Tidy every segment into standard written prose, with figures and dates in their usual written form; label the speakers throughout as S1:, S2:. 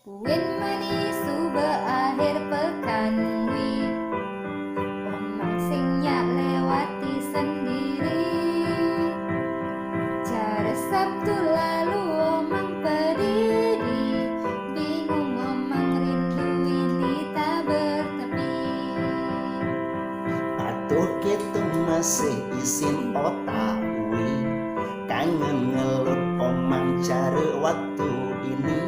S1: Puin manis suba akhir pekan wi omang sing nyak lewati sendiri. Cara Sabtu lalu omang berdiri, bingung omang rindu ini tak bertepi.
S2: Atuh kitu masih isin otak wi, kangen ngelut omang cari waktu ini.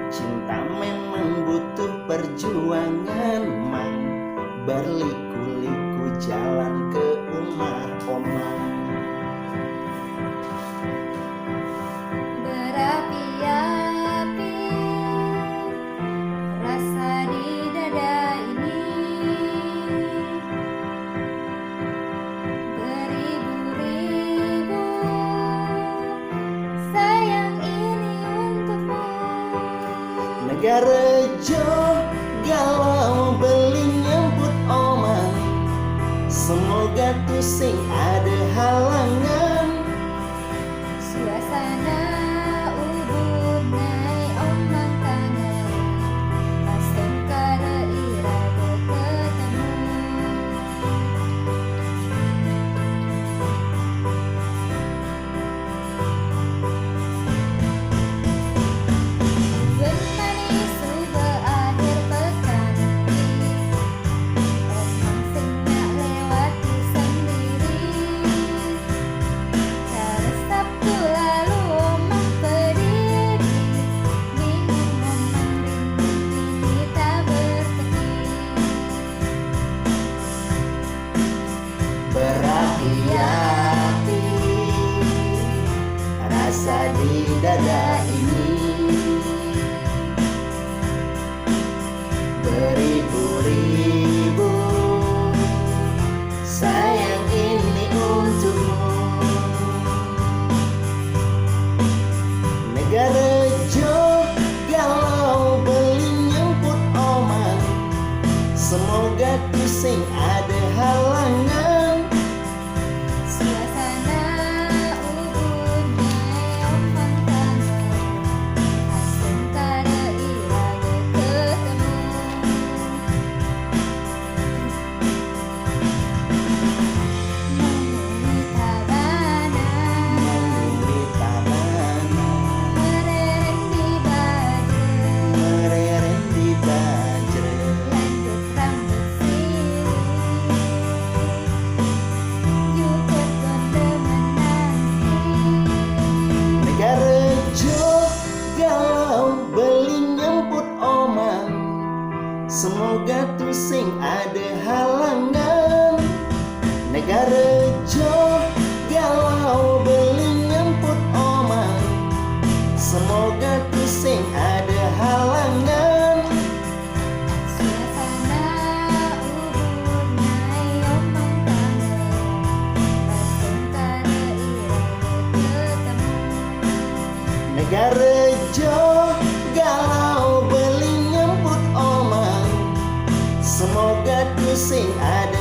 S2: Cinta memang butuh perjuangan mang, berliku-liku jalan ke rumah omang.
S1: Berapi-api rasa di dada ini, beribu-ribu sayang ini untukmu.
S2: Negara jauh galau beli nyambut omang, semoga tuh sing ada halangan.
S1: Suasana ubun naik omang tangan, pasang kada irade ketemu. Bermanis suba akhir pekan wi, omang sing nyak lewati sendiri. Cara Sabtu lalu omang berdiri, bingung omang rindu ini tak bertepi.
S2: Berapi-api rasa di dada ini, beribu-ribu sayang ini untukmu. Negara jauh galau beli nyemput omang, semoga tuh sing ada halangan.
S1: Suasana ubun naik omang tangan, pasang kada irade ketemu. Menguni tabana,
S2: Menguli tabana,
S1: merereng di baju,
S2: merereng di bajre,
S1: lanjut rambut sirih, jukut gonde menanti.
S2: negara jauh galau beli nyemput omang, semoga tuh sing ada halangan. Negara jauh galau beli nyemput omang, semoga tuh sing ada halangan.
S1: Suasana ubun naik omang tangan, pasang kada irade ketemu.
S2: Negara jauh galau beli nyemput omang, semoga tuh sing ada